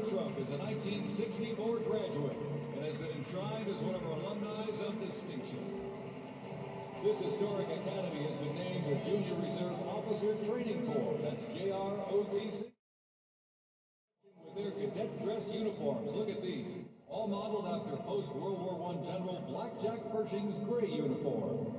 Trump is a 1964 graduate and has been enshrined as one of our alumni of distinction. This historic academy has been named the Junior Reserve Officer Training Corps, that's JROTC. With their cadet dress uniforms, look at these, all modeled after post-World War I General Blackjack Pershing's gray uniform.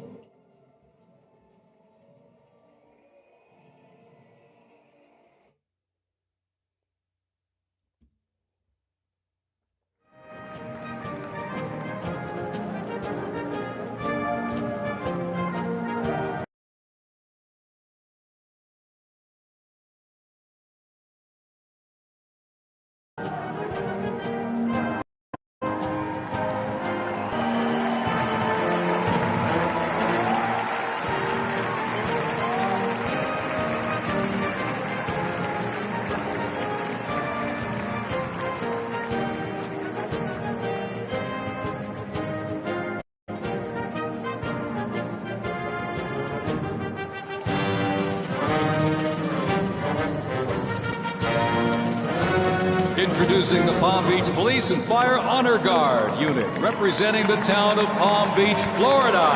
Introducing the Palm Beach Police and Fire Honor Guard unit, representing the town of Palm Beach, Florida.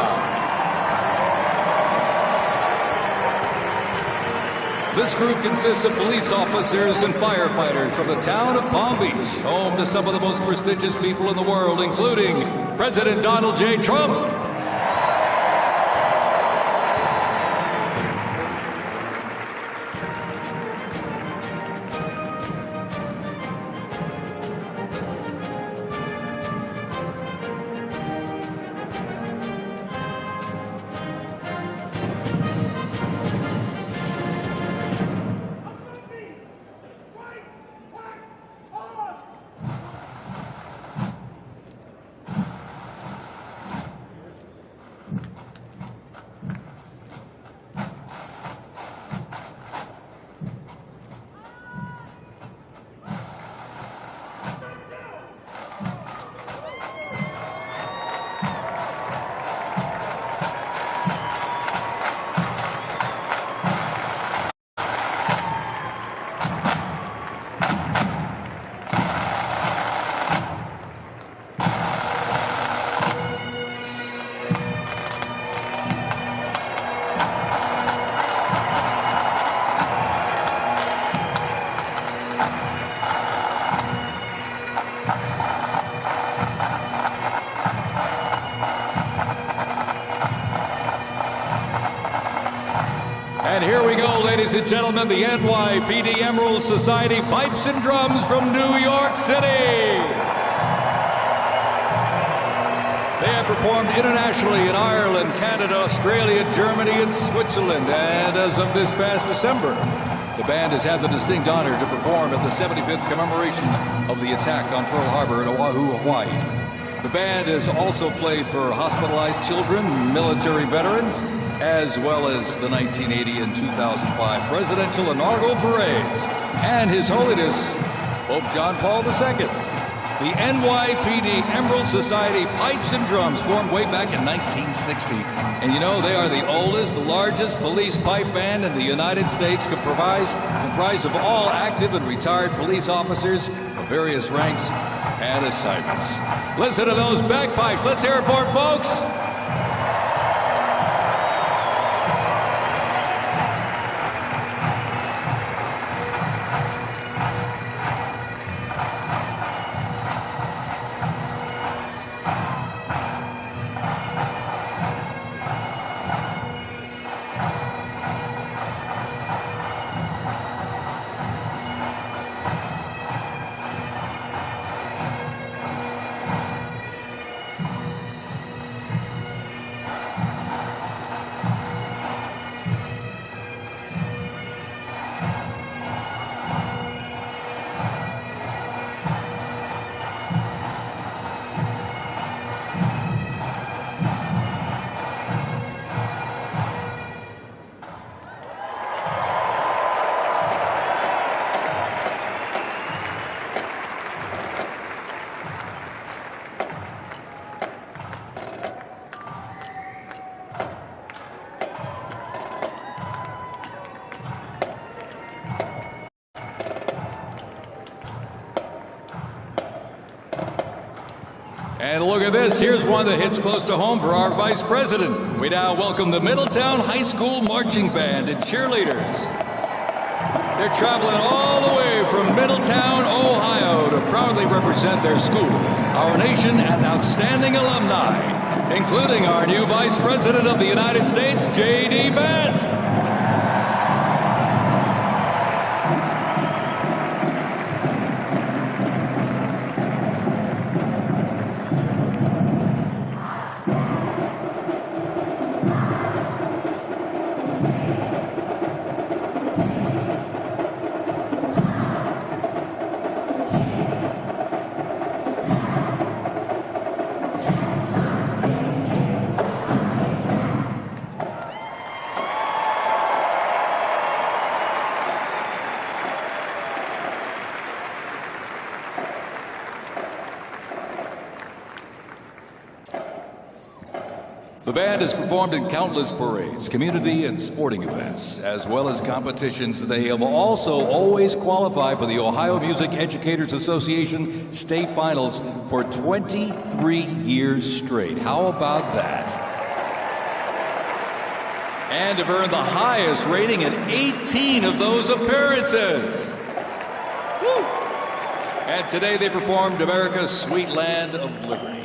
This group consists of police officers and firefighters from the town of Palm Beach, home to some of the most prestigious people in the world, including President Donald J. Trump. And here we go, ladies and gentlemen, the NYPD Emerald Society Pipes and Drums from New York City. They have performed internationally in Ireland, Canada, Australia, Germany, and Switzerland. And as of this past December, the band has had the distinct honor to perform at the 75th commemoration of the attack on Pearl Harbor in Oahu, Hawaii. The band has also played for hospitalized children, military veterans, as well as the 1980 and 2005 presidential inaugural parades, and His Holiness Pope John Paul II. The NYPD Emerald Society Pipes and Drums formed way back in 1960. And you know, they are the oldest, largest police pipe band in the United States, comprised of all active and retired police officers of various ranks and assignments. Listen to those bagpipes. Let's hear it for it, folks. And look at this. Here's one that hits close to home for our vice president. We now welcome the Middletown High School Marching Band and cheerleaders. They're traveling all the way from Middletown, Ohio to proudly represent their school, our nation, and outstanding alumni, including our new Vice President of the United States, J.D. Vance. The band has performed in countless parades, community and sporting events, as well as competitions. They have also always qualified for the Ohio Music Educators Association state finals for 23 years straight. How about that? And have earned the highest rating in 18 of those appearances. Woo! And today they performed America's Sweet Land of Liberty.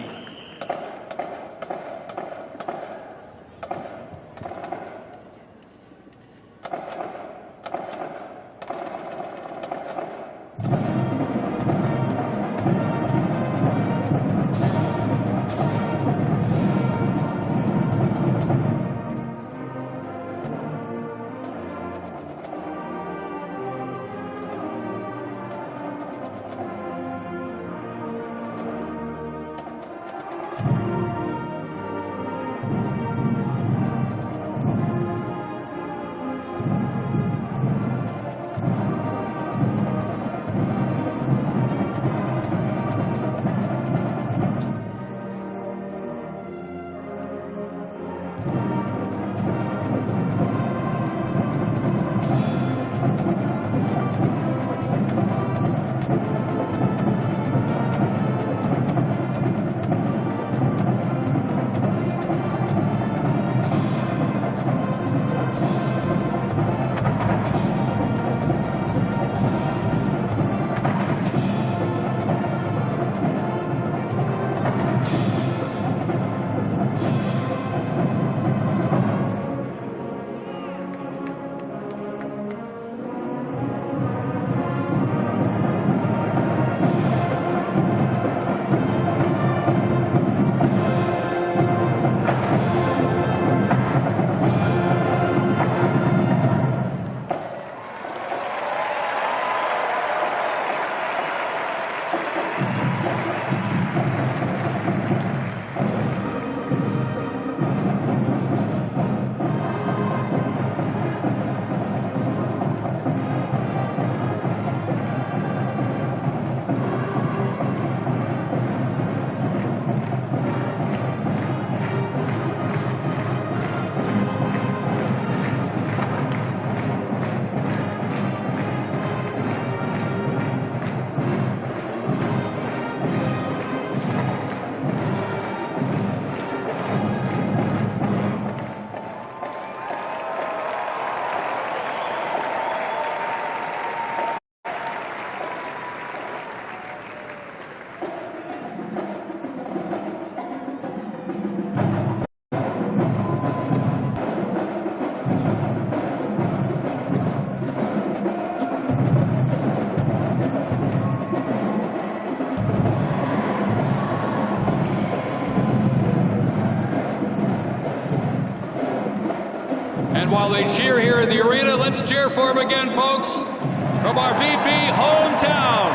And while they cheer here in the arena, let's cheer for him again, folks. From our VP hometown,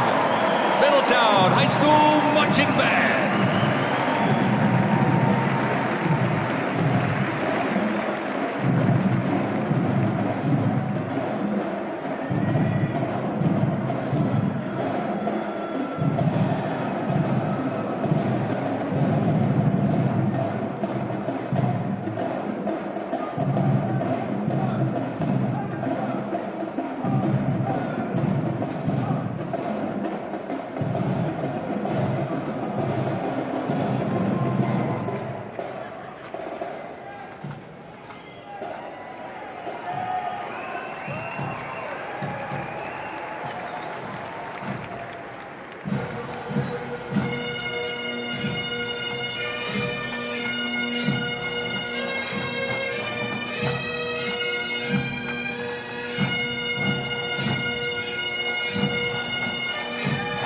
Middletown High School Marching Band.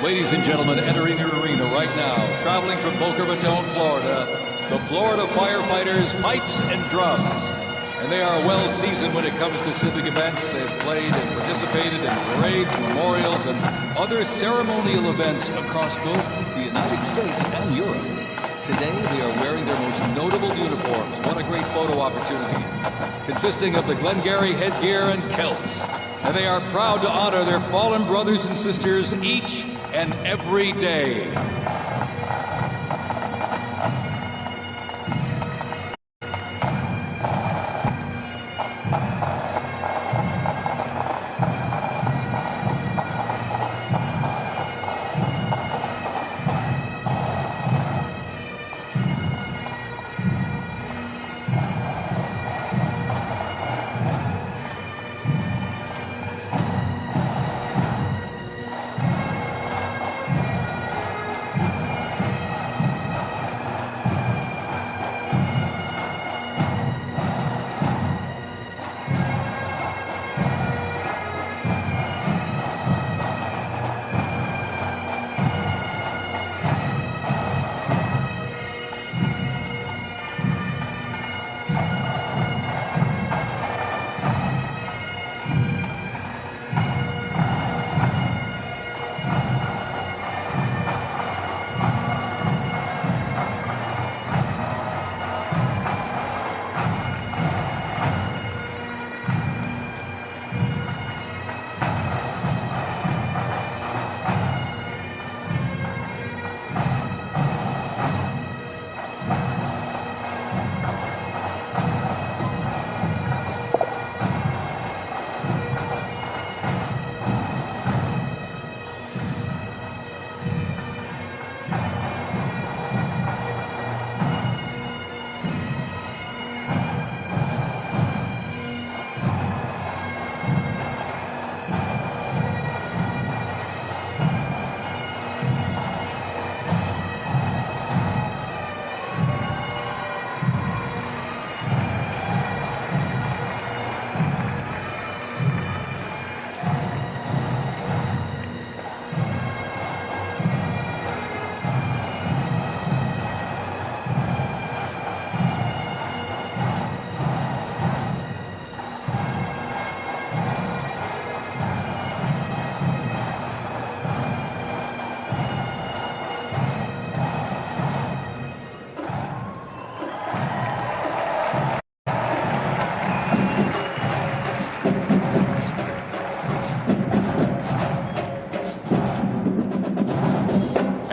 Ladies and gentlemen, entering the arena right now, traveling from Boca Raton, Florida, the Florida Firefighters Pipes and Drums. And they are well seasoned when it comes to civic events. They've played and participated in parades, memorials, and other ceremonial events across both the United States and Europe. Today, they are wearing their most notable uniforms. What a great photo opportunity. Consisting of the Glengarry headgear and kilts. And they are proud to honor their fallen brothers and sisters each and every day.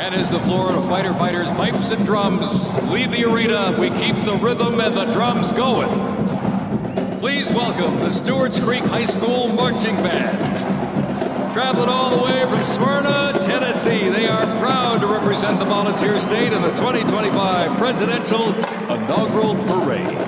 And as the Florida Firefighters Pipes and Drums leave the arena, we keep the rhythm and the drums going. Please welcome the Stewart's Creek High School Marching Band. Traveling all the way from Smyrna, Tennessee, they are proud to represent the Volunteer State in the 2025 Presidential Inaugural Parade.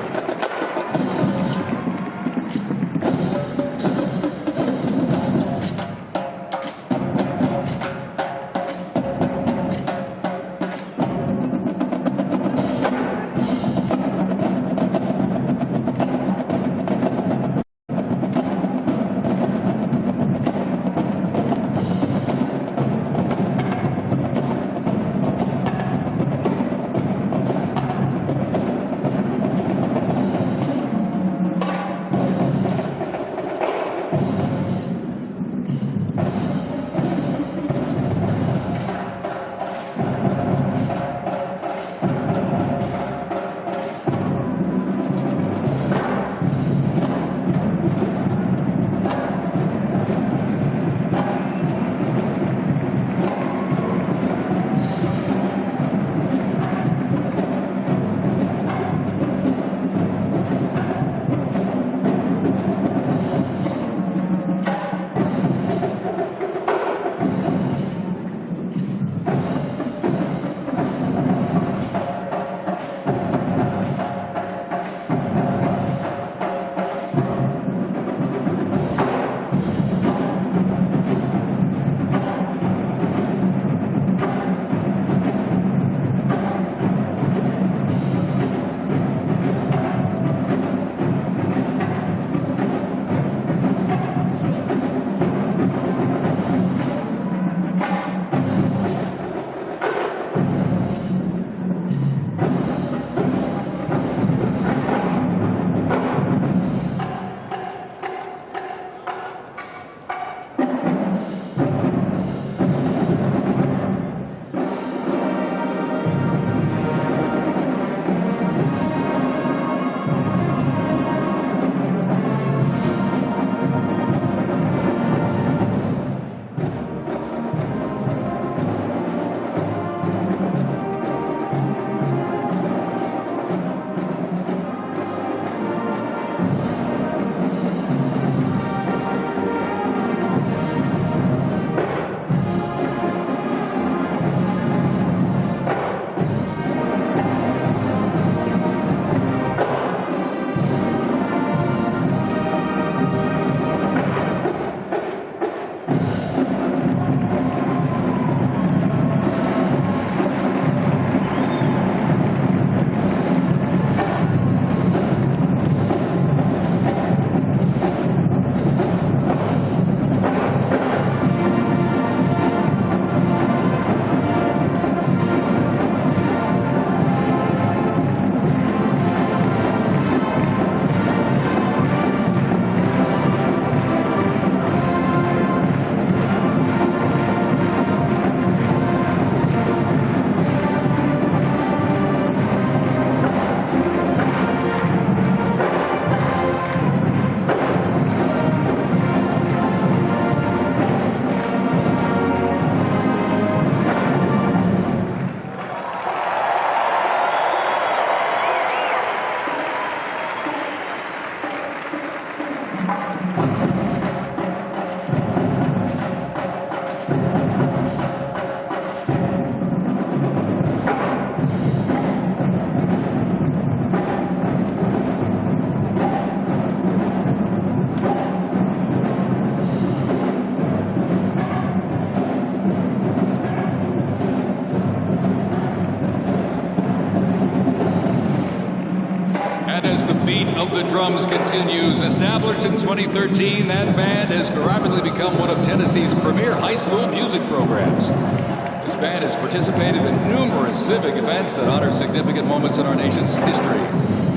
beat of the drums continues. Established in 2013, that band has rapidly become one of Tennessee's premier high school music programs. This band has participated in numerous civic events that honor significant moments in our nation's history,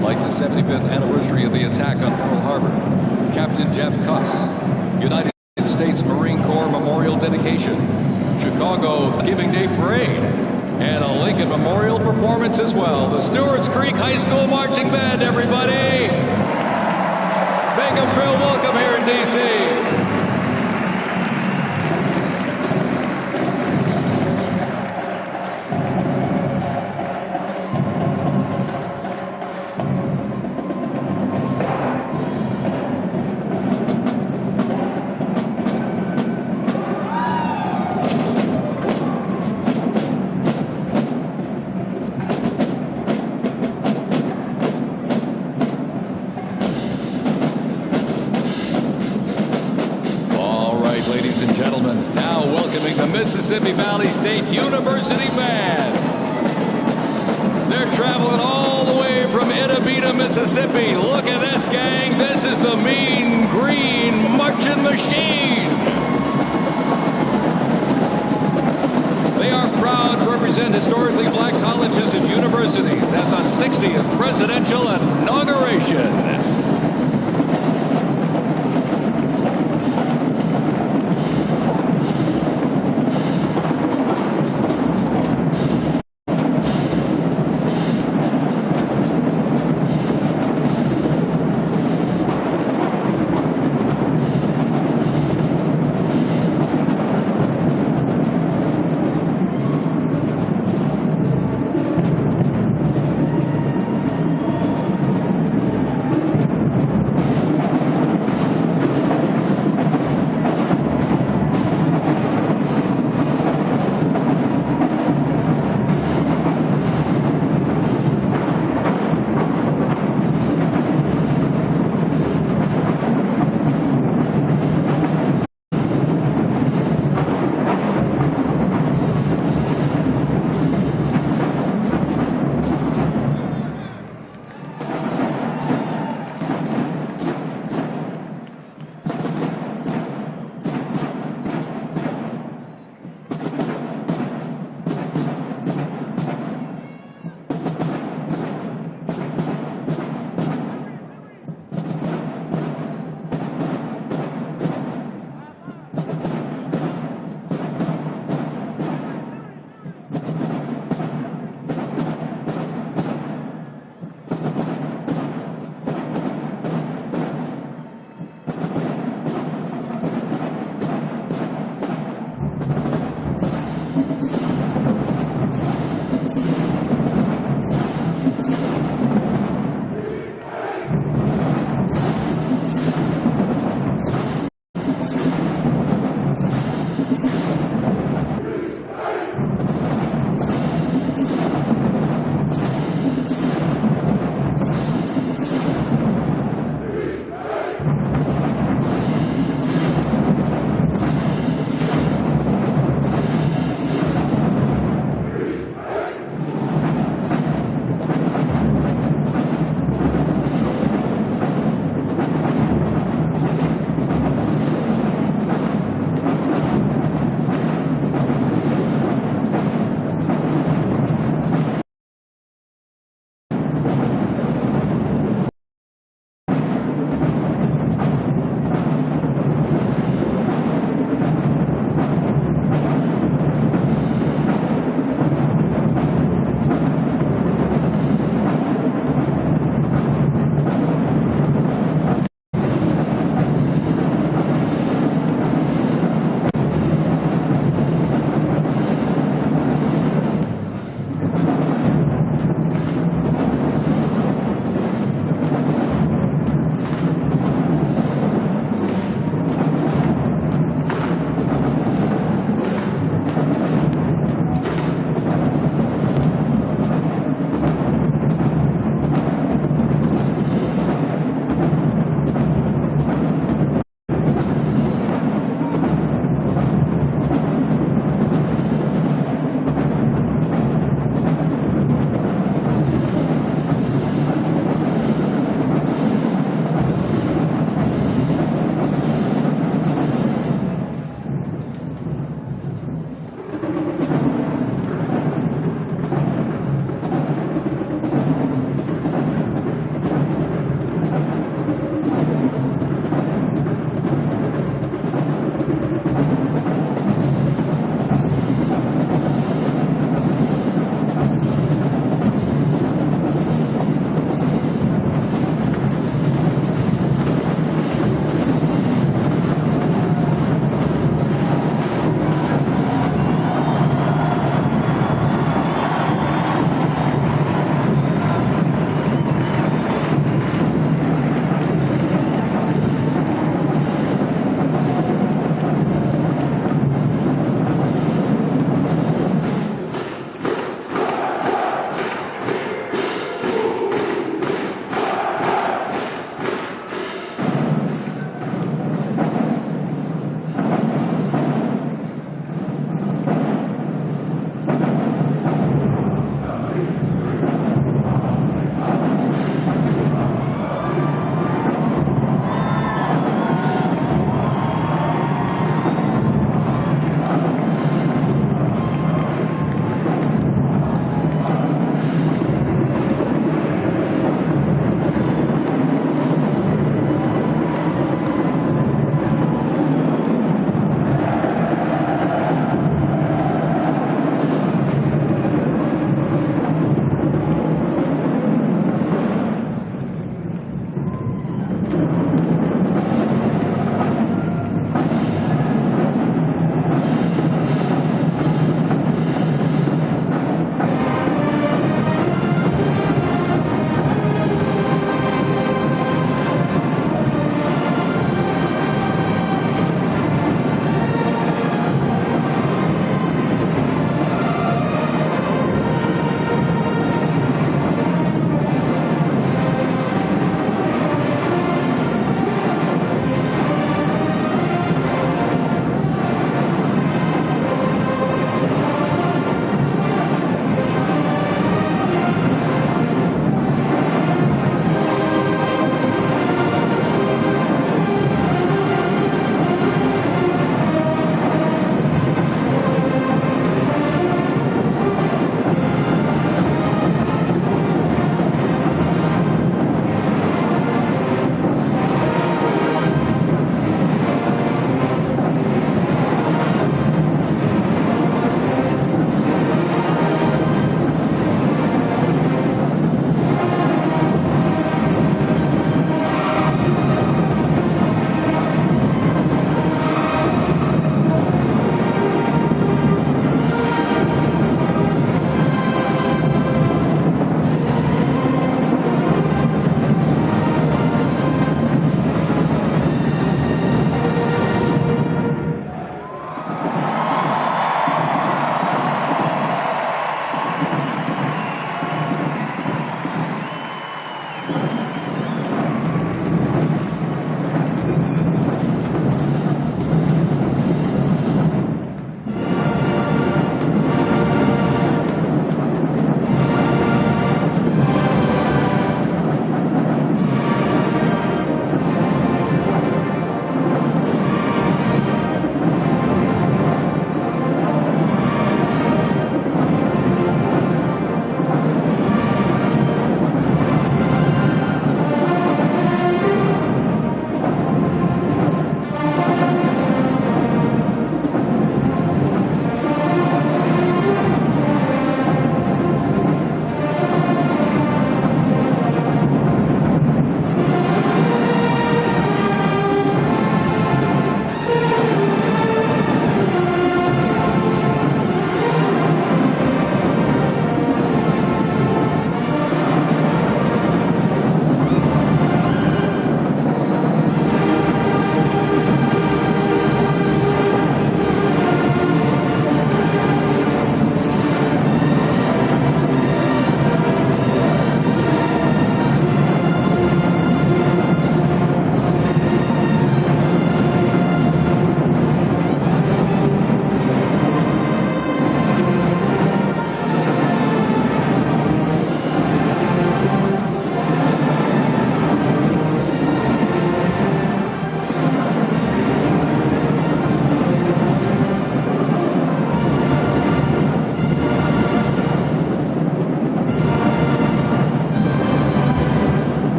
like the 75th anniversary of the attack on Pearl Harbor, Captain Jeff Cuss, United States Marine Corps Memorial Dedication, Chicago Thanksgiving Day Parade, and a Lincoln Memorial performance as well. The Stewart's Creek High School Marching Band, everybody! Make them feel welcome here in D.C. Ladies and gentlemen, now welcoming the Mississippi Valley State University Band. They're traveling all the way from Itabita, Mississippi. Look at this, gang. This is the Mean Green Marching Machine. They are proud to represent historically black colleges and universities at the 60th presidential inauguration.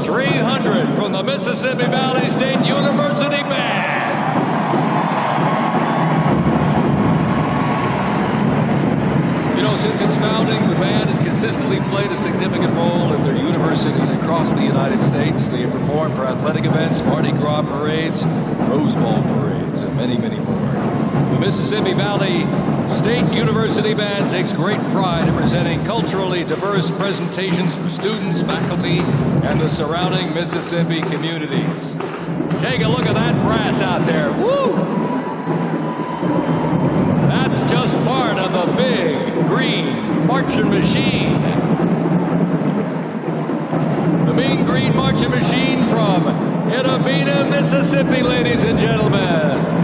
300 from the Mississippi Valley State University Band. You know, since its founding, the band has consistently played a significant role at their university and across the United States. They have performed for athletic events, Mardi Gras parades, Rose Bowl parades, and many, many more. The Mississippi Valley State University Band takes great pride in presenting culturally diverse presentations for students, faculty, and the surrounding Mississippi communities. Take a look at that brass out there. Woo! That's just part of the big green marching machine. The Mean Green Marching Machine from Itta, Mississippi, ladies and gentlemen.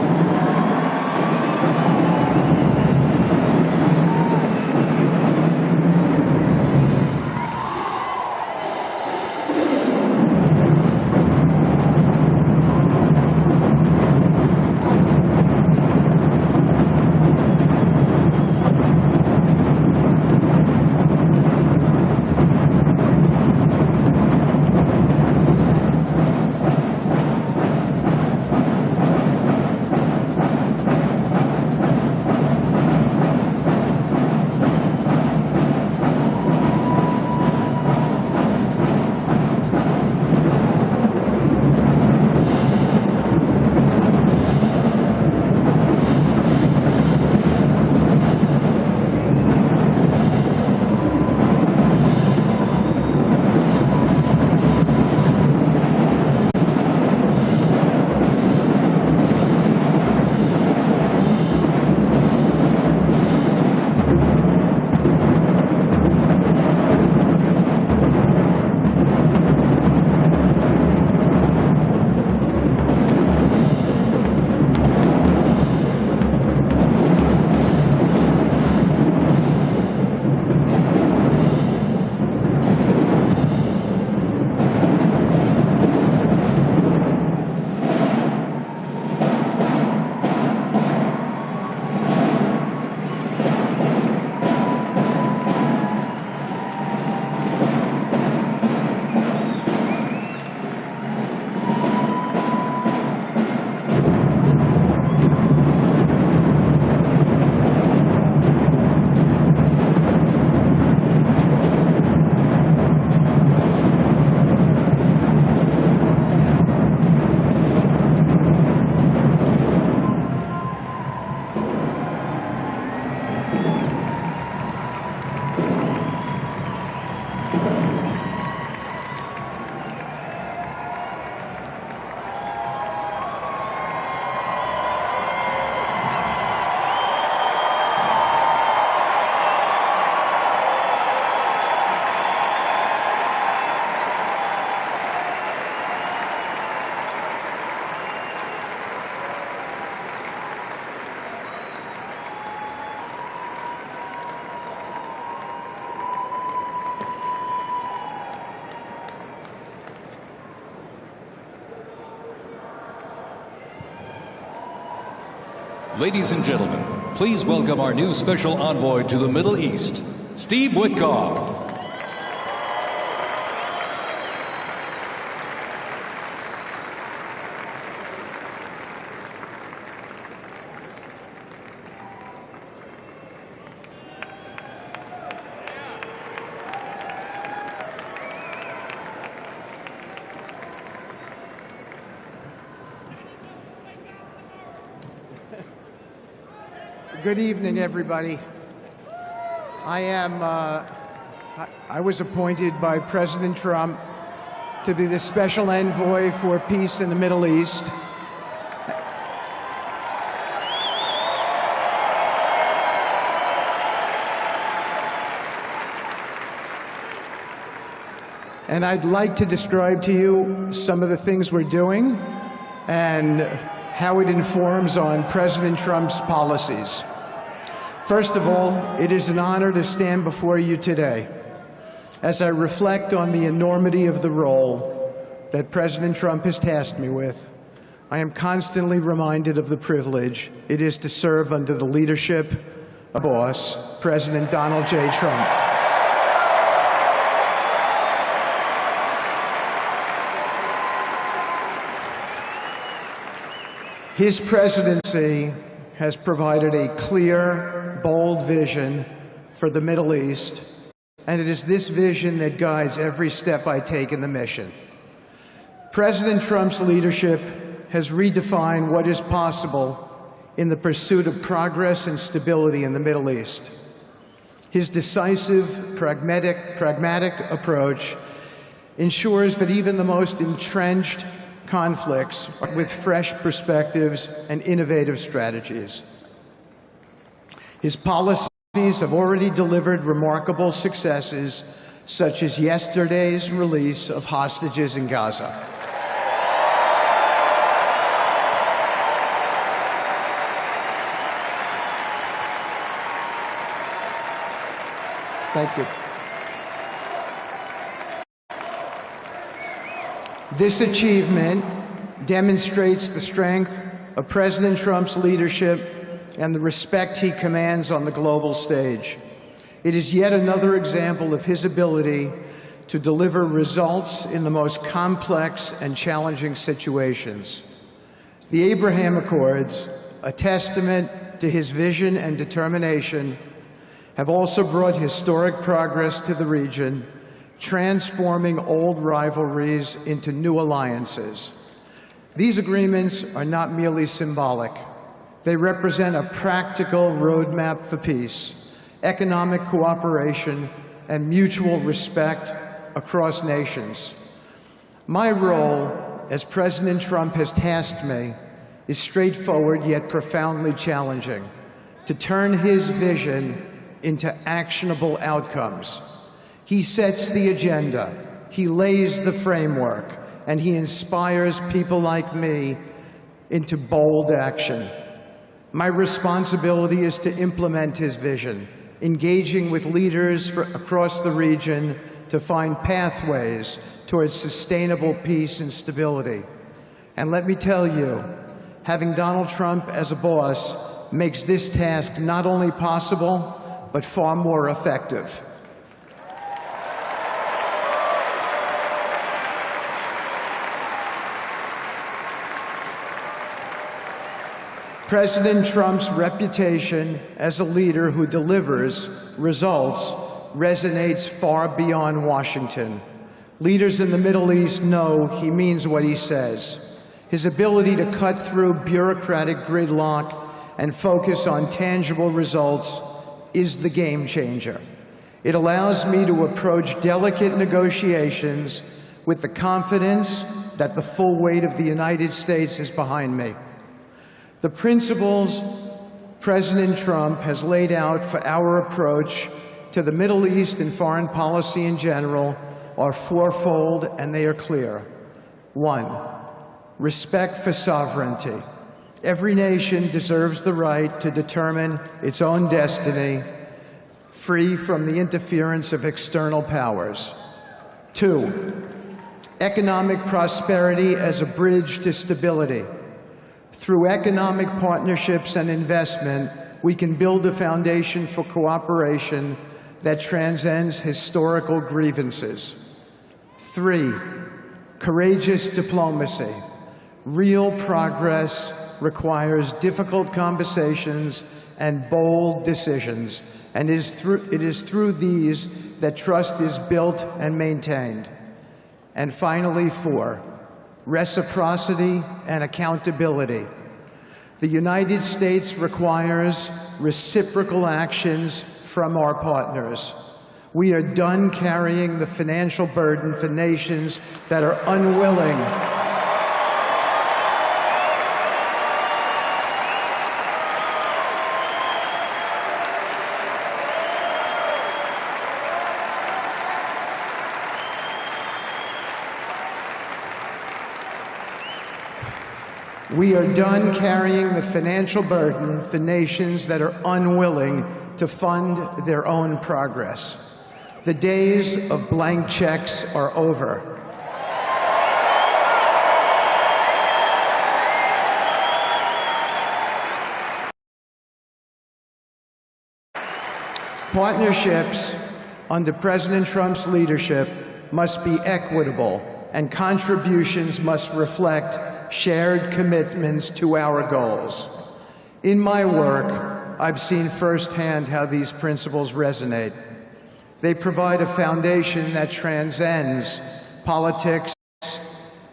Ladies and gentlemen, please welcome our new special envoy to the Middle East, Steve Witkoff. Good evening, everybody. I was appointed by President Trump to be the special envoy for peace in the Middle East. And I'd like to describe to you some of the things we're doing and how it informs on President Trump's policies. First of all, it is an honor to stand before you today as I reflect on the enormity of the role that President Trump has tasked me with. I am constantly reminded of the privilege it is to serve under the leadership of boss, President Donald J. Trump. His presidency has provided a clear, bold vision for the Middle East, and it is this vision that guides every step I take in the mission. President Trump's leadership has redefined what is possible in the pursuit of progress and stability in the Middle East. His decisive, pragmatic approach ensures that even the most entrenched conflicts with fresh perspectives and innovative strategies. His policies have already delivered remarkable successes, such as yesterday's release of hostages in Gaza. Thank you. This achievement demonstrates the strength of President Trump's leadership and the respect he commands on the global stage. It is yet another example of his ability to deliver results in the most complex and challenging situations. The Abraham Accords, a testament to his vision and determination, have also brought historic progress to the region, transforming old rivalries into new alliances. These agreements are not merely symbolic. They represent a practical roadmap for peace, economic cooperation, and mutual respect across nations. My role, as President Trump has tasked me, is straightforward yet profoundly challenging: to turn his vision into actionable outcomes. He sets the agenda, he lays the framework, and he inspires people like me into bold action. My responsibility is to implement his vision, engaging with leaders across the region to find pathways towards sustainable peace and stability. And let me tell you, having Donald Trump as a boss makes this task not only possible, but far more effective. President Trump's reputation as a leader who delivers results resonates far beyond Washington. Leaders in the Middle East know he means what he says. His ability to cut through bureaucratic gridlock and focus on tangible results is the game changer. It allows me to approach delicate negotiations with the confidence that the full weight of the United States is behind me. The principles President Trump has laid out for our approach to the Middle East and foreign policy in general are fourfold, and they are clear. 1, respect for sovereignty. Every nation deserves the right to determine its own destiny, free from the interference of external powers. 2, economic prosperity as a bridge to stability. Through economic partnerships and investment, we can build a foundation for cooperation that transcends historical grievances. 3, courageous diplomacy. Real progress requires difficult conversations and bold decisions, and it is through these that trust is built and maintained. And finally, 4, reciprocity and accountability. The United States requires reciprocal actions from our partners. We are done carrying the financial burden for nations that are unwilling We are done carrying the financial burden for nations that are unwilling to fund their own progress. The days of blank checks are over. Partnerships under President Trump's leadership must be equitable, and contributions must reflect shared commitments to our goals. In my work, I've seen firsthand how these principles resonate. They provide a foundation that transcends politics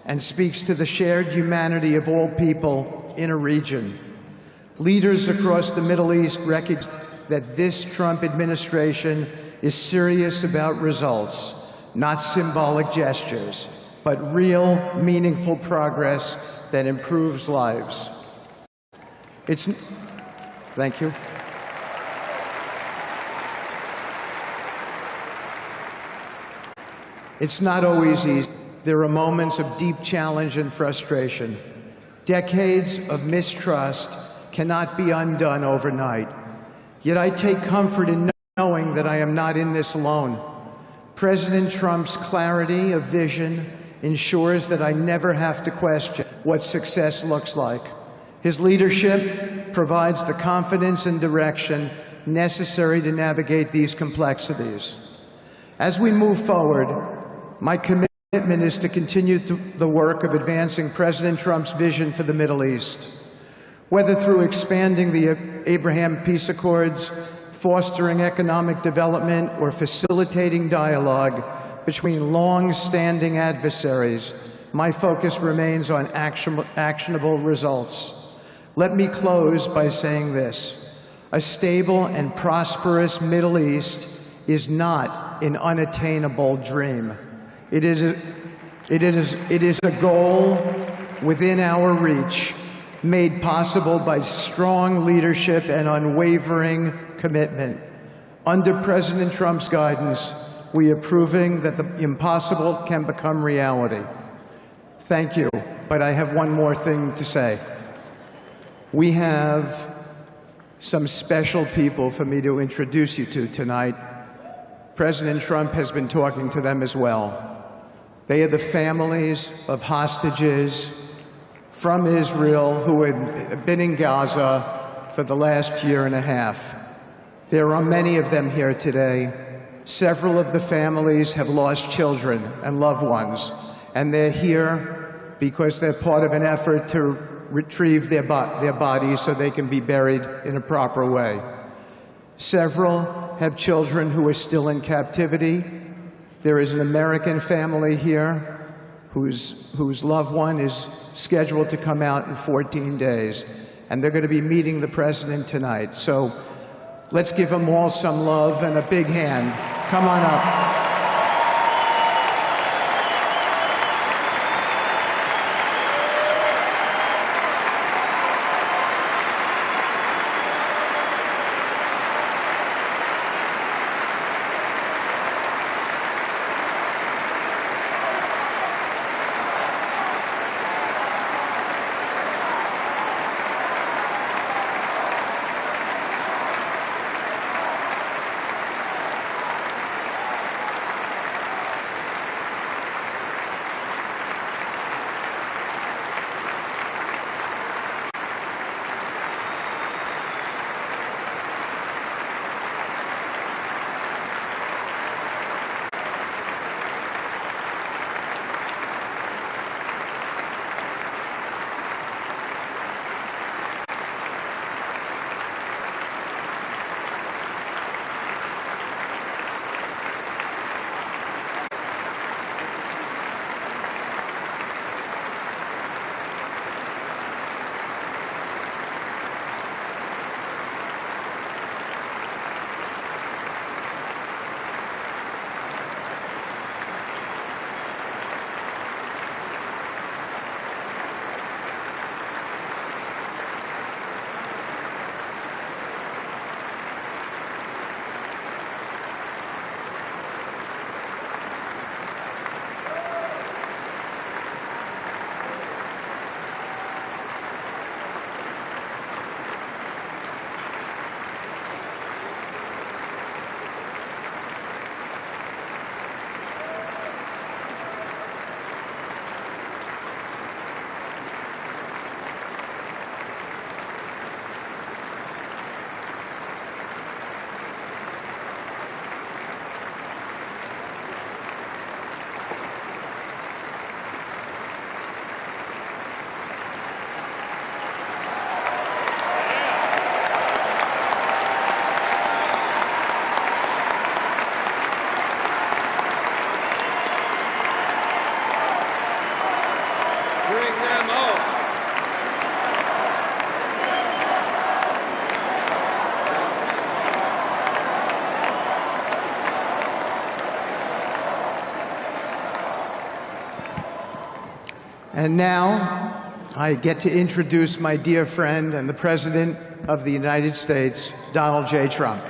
and speaks to the shared humanity of all people in a region. Leaders across the Middle East recognize that this Trump administration is serious about results, not symbolic gestures, but real, meaningful progress that improves lives. Thank you. It's not always easy. There are moments of deep challenge and frustration. Decades of mistrust cannot be undone overnight. Yet I take comfort in knowing that I am not in this alone. President Trump's clarity of vision ensures that I never have to question what success looks like. His leadership provides the confidence and direction necessary to navigate these complexities. As we move forward, my commitment is to continue the work of advancing President Trump's vision for the Middle East. Whether through expanding the Abraham Peace Accords, fostering economic development, or facilitating dialogue between long-standing adversaries, my focus remains on actionable results. Let me close by saying this: a stable and prosperous Middle East is not an unattainable dream. It is a goal within our reach, made possible by strong leadership and unwavering commitment. Under President Trump's guidance, we are proving that the impossible can become reality. Thank you, but I have one more thing to say. We have some special people for me to introduce you to tonight. President Trump has been talking to them as well. They are the families of hostages from Israel who had been in Gaza for the last year and a half. There are many of them here today. Several of the families have lost children and loved ones, and they're here because they're part of an effort to retrieve their bodies so they can be buried in a proper way. Several have children who are still in captivity. There is an American family here whose loved one is scheduled to come out in 14 days, and they're going to be meeting the president tonight. So let's give them all some love and a big hand. Come on up. And now, I get to introduce my dear friend and the President of the United States, Donald J. Trump.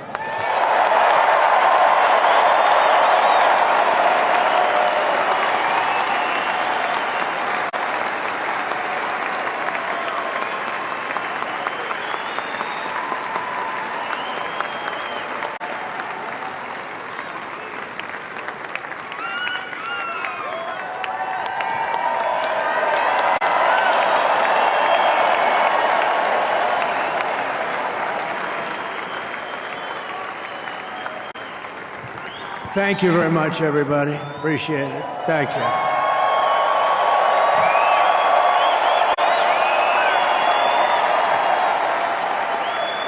Thank you very much, everybody. Appreciate it. Thank you.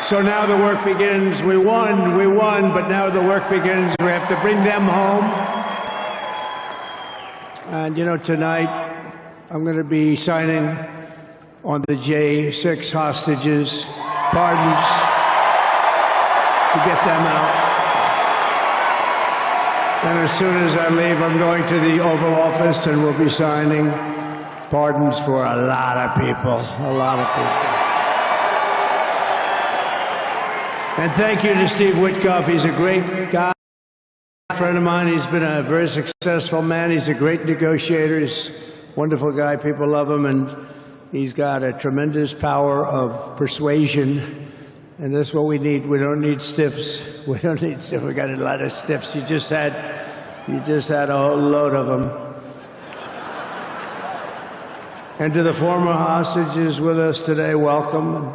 So now the work begins. We won, but now the work begins. We have to bring them home. And, you know, tonight I'm going to be signing on the J6 hostages, pardons, to get them out. And as soon as I leave, I'm going to the Oval Office and we'll be signing pardons for a lot of people, a lot of people. And thank you to Steve Witkoff. He's a great guy, a friend of mine. He's been a very successful man. He's a great negotiator. He's a wonderful guy. People love him. And he's got a tremendous power of persuasion. And that's what we need. We don't need stiffs. We don't need stiffs. We got a lot of stiffs. You just had a whole load of them. And to the former hostages with us today, welcome.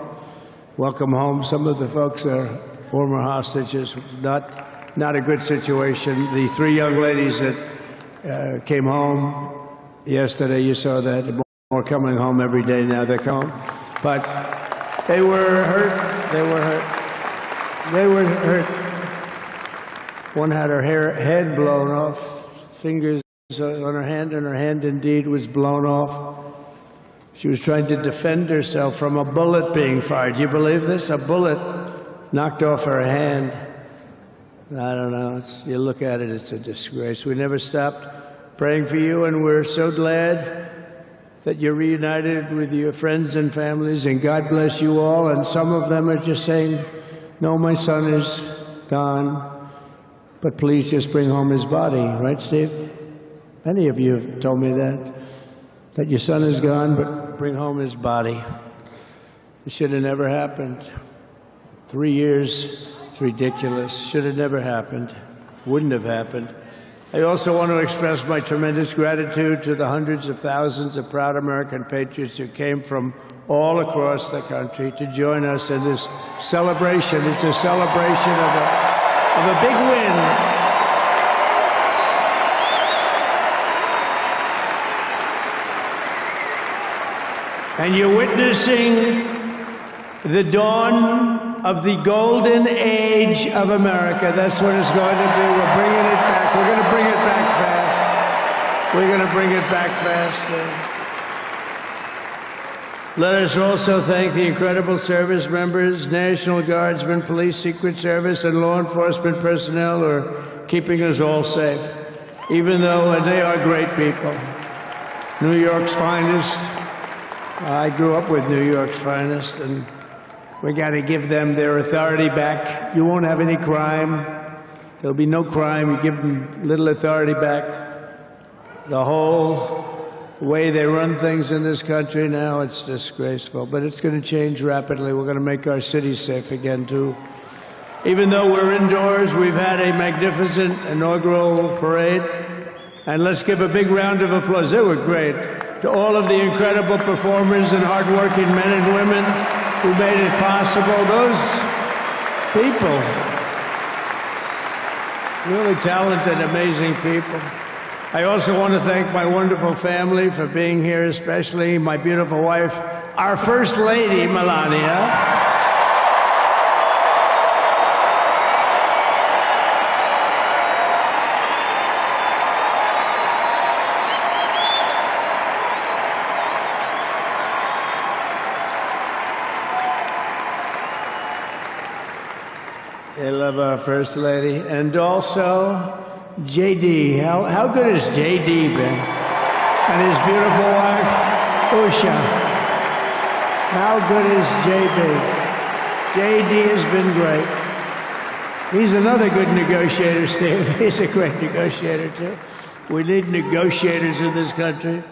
Welcome home. Some of the folks are former hostages. Not a good situation. The three young ladies that came home yesterday, you saw that. More coming home every day now. They come home. But they were hurt. They were hurt. One had her head blown off, fingers on her hand, and her hand indeed was blown off. She was trying to defend herself from a bullet being fired. You believe this? A bullet knocked off her hand. I don't know. You look at it, it's a disgrace. We never stopped praying for you, and we're so glad that you're reunited with your friends and families, and God bless you all. And some of them are just saying, no, my son is gone, but please just bring home his body. Right, Steve? Many of you have told me that your son is gone, but bring home his body. It should have never happened. 3 years, it's ridiculous. Should have never happened. Wouldn't have happened. I also want to express my tremendous gratitude to the hundreds of thousands of proud American patriots who came from all across the country to join us in this celebration. It's a celebration of a big win. And you're witnessing the dawn of the golden age of America. That's what it's going to be. We're bringing it back. We're going to bring it back fast. We're going to bring it back fast. Let us also thank the incredible service members, National Guardsmen, Police, Secret Service, and law enforcement personnel who are keeping us all safe, even though they are great people. New York's finest. I grew up with New York's finest, and we got to give them their authority back. You won't have any crime. There'll be no crime. You give them little authority back. The whole way they run things in this country now, it's disgraceful. But it's going to change rapidly. We're going to make our cities safe again, too. Even though we're indoors, we've had a magnificent inaugural parade. And let's give a big round of applause. They were great. To all of the incredible performers and hardworking men and women who made it possible. Those people, really talented, amazing people. I also want to thank my wonderful family for being here, especially my beautiful wife, our First Lady, Melania. I love our First Lady. And also, J.D. How good has J.D. been? And his beautiful wife. Usha. How good is JB? JD has been great. He's another good negotiator, Steve. He's a great negotiator, too. We need negotiators in this country.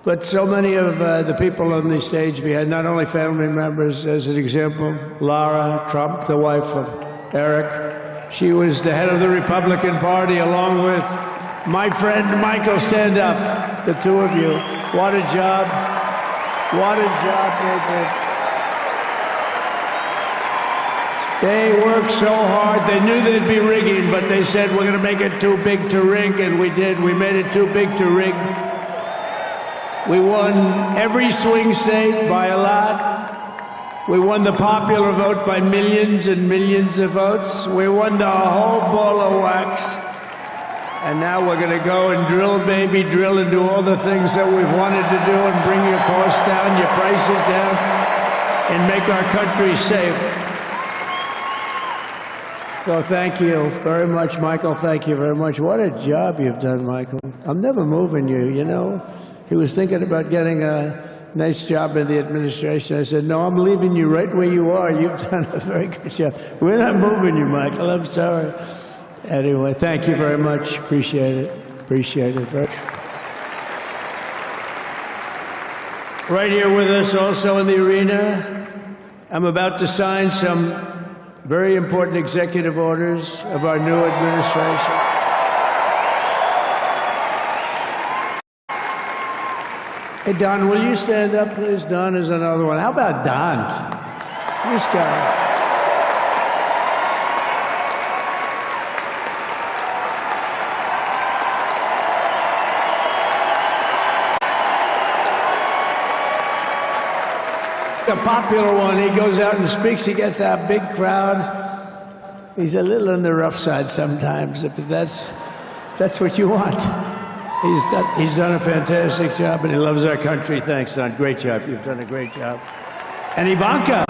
But so many of the people on the stage, we had not only family members, as an example, Lara Trump, the wife of Eric. She was the head of the Republican Party, along with my friend Michael. Stand up, the two of you. What a job. What a job they did. They worked so hard. They knew they'd be rigging, but they said, we're going to make it too big to rig, and we did. We made it too big to rig. We won every swing state by a lot. We won the popular vote by millions and millions of votes. We won the whole ball of wax. And now we're going to go and drill, baby, drill, and do all the things that we've wanted to do and bring your costs down, your prices down, and make our country safe. So thank you very much, Michael. Thank you very much. What a job you've done, Michael. I'm never moving you, you know. He was thinking about getting a nice job in the administration. I said, no, I'm leaving you right where you are. You've done a very good job. We're not moving you, Michael. I'm sorry. Anyway, thank you very much. Appreciate it. Appreciate it. Right here with us also in the arena, I'm about to sign some very important executive orders of our new administration. Hey, Don, will you stand up, please? Don is another one. How about Don? This guy. A popular one. He goes out and speaks. He gets that big crowd. He's a little on the rough side sometimes, but that's what you want. He's done a fantastic job, and he loves our country. Thanks, Don. Great job. You've done a great job. And Ivanka.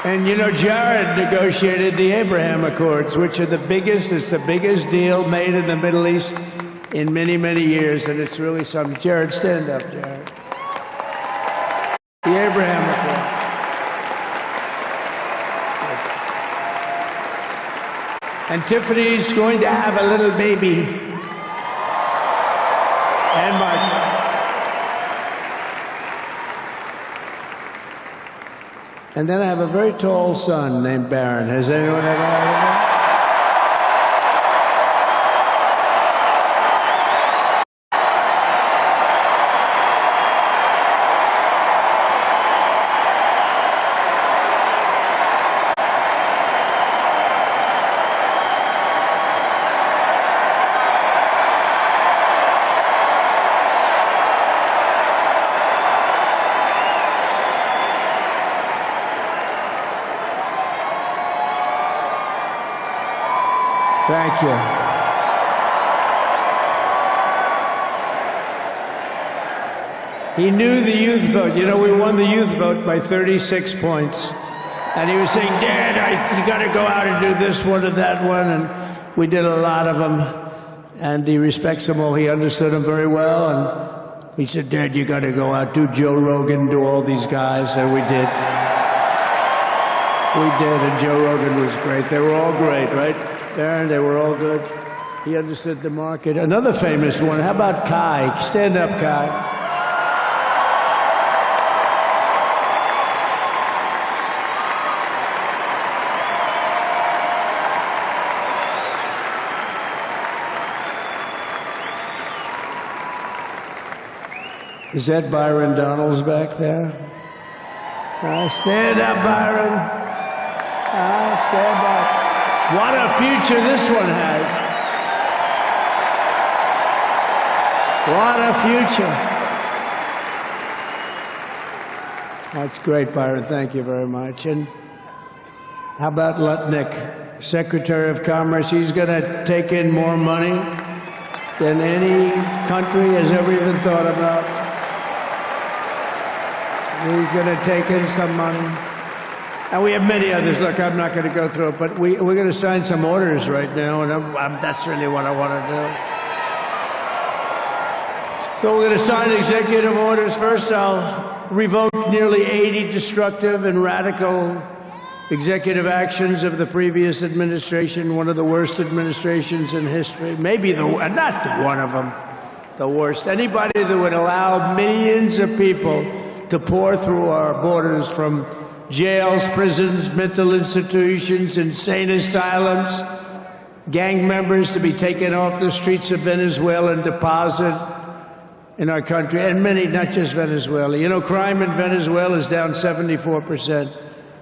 And you know, Jared negotiated the Abraham Accords, which are the biggest, it's the biggest deal made in the Middle East in many, many years, and it's really something. Jared, stand up, Jared. The Abraham Accords. And Tiffany's going to have a little baby. And Mark. And then I have a very tall son named Barron. Has anyone ever heard of him? Thank you. He knew the youth vote. You know, we won the youth vote by 36 points. And he was saying, Dad, you got to go out and do this one and that one. And we did a lot of them. And he respects them all. He understood them very well. And he said, Dad, you got to go out, do Joe Rogan, do all these guys. And we did. We did. And Joe Rogan was great. They were all great, right? Darren, they were all good. He understood the market. Another famous one, how about Kai? Stand up, Kai. Is that Byron Donalds back there? Stand up, Byron. Stand up. What a future this one has. What a future. That's great, Byron. Thank you very much. And how about Lutnick, Secretary of Commerce? He's going to take in more money than any country has ever even thought about. He's going to take in some money. And we have many others. Look, I'm not going to go through it, but we're going to sign some orders right now, and that's really what I want to do. So we're going to sign executive orders. First, I'll revoke nearly 80 destructive and radical executive actions of the previous administration, one of the worst administrations in history. Maybe not one of them, the worst. Anybody that would allow millions of people to pour through our borders from jails, prisons, mental institutions, insane asylums, gang members to be taken off the streets of Venezuela and deposited in our country, and many, not just Venezuela. You know, crime in Venezuela is down 74%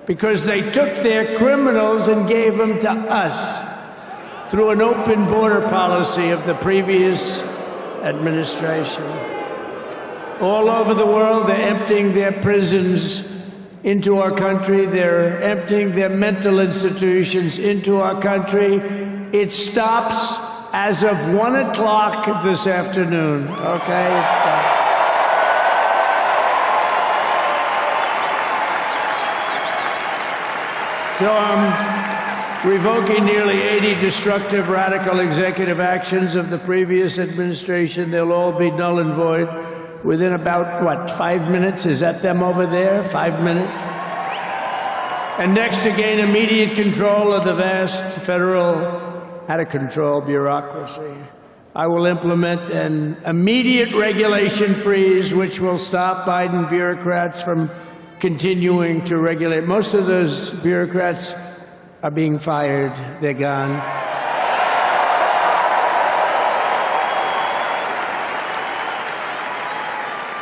because they took their criminals and gave them to us through an open border policy of the previous administration. All over the world, they're emptying their prisons into our country. They're emptying their mental institutions into our country. It stops as of 1 o'clock this afternoon. Okay, it stops. So I'm revoking nearly 80 destructive, radical executive actions of the previous administration. They'll all be null and void within about, 5 minutes? Is that them over there? 5 minutes? And next, to gain immediate control of the vast federal, out-of-control bureaucracy, I will implement an immediate regulation freeze which will stop Biden bureaucrats from continuing to regulate. Most of those bureaucrats are being fired. They're gone.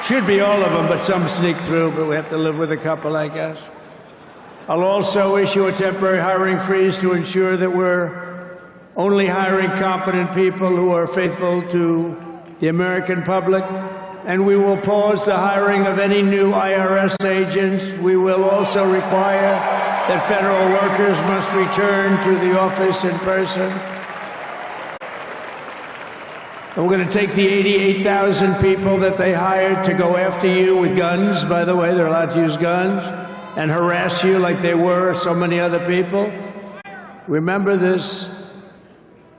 Should be all of them, but some sneak through, but we have to live with a couple, I guess. I'll also issue a temporary hiring freeze to ensure that we're only hiring competent people who are faithful to the American public. And we will pause the hiring of any new IRS agents. We will also require that federal workers must return to the office in person. And we're going to take the 88,000 people that they hired to go after you with guns. By the way, they're allowed to use guns and harass you like they were so many other people. Remember this.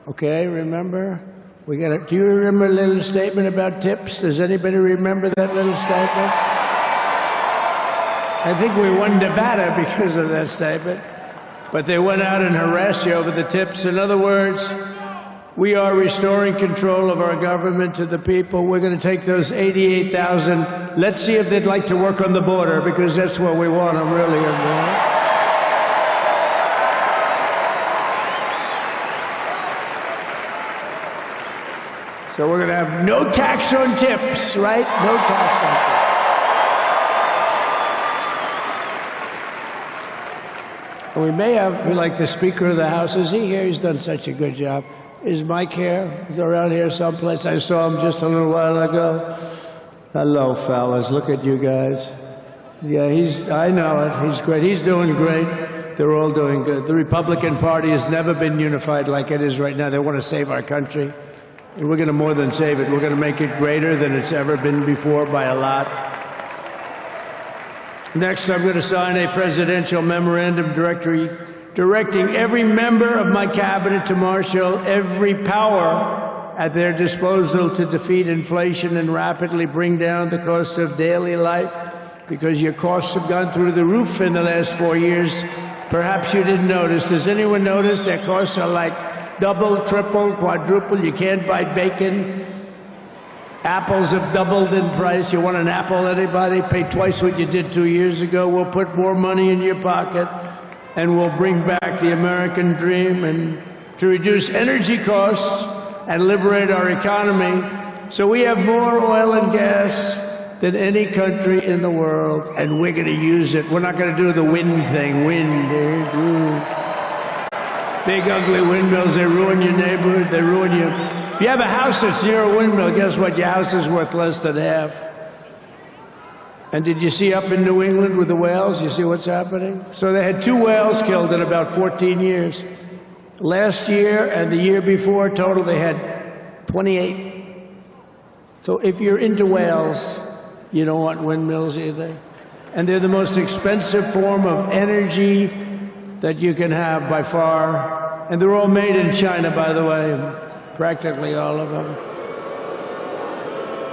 Okay, remember? Do you remember a little statement about tips? Does anybody remember that little statement? I think we won Nevada because of that statement. But they went out and harassed you over the tips. In other words, we are restoring control of our government to the people. We're going to take those 88,000. Let's see if they'd like to work on the border, because that's what we want them really involved. So we're going to have no tax on tips, right? No tax on tips. And we may have, like the Speaker of the House, is he here? He's done such a good job. Is Mike here? He's around here someplace. I saw him just a little while ago. Hello, fellas. Look at you guys. Yeah, I know it. He's great. He's doing great. They're all doing good. The Republican Party has never been unified like it is right now. They want to save our country. And we're going to more than save it. We're going to make it greater than it's ever been before by a lot. Next, I'm going to sign a presidential memorandum directing every member of my cabinet to marshal every power at their disposal to defeat inflation and rapidly bring down the cost of daily life, because your costs have gone through the roof in the last 4 years. Perhaps you didn't notice. Does anyone notice their costs are like double, triple, quadruple? You can't buy bacon. Apples have doubled in price. You want an apple, anybody? Pay twice what you did 2 years ago. We'll put more money in your pocket, and we'll bring back the American dream and to reduce energy costs and liberate our economy. So we have more oil and gas than any country in the world, and we're going to use it. We're not going to do the wind thing. Wind, big ugly windmills, they ruin your neighborhood, they ruin you. If you have a house that's near a windmill, guess what? Your house is worth less than half. And did you see up in New England with the whales? You see what's happening? So they had 2 whales killed in about 14 years. Last year and the year before, total, they had 28. So if you're into whales, you don't want windmills either. and they're the most expensive form of energy that you can have by far. And they're all made in China, by the way, practically all of them.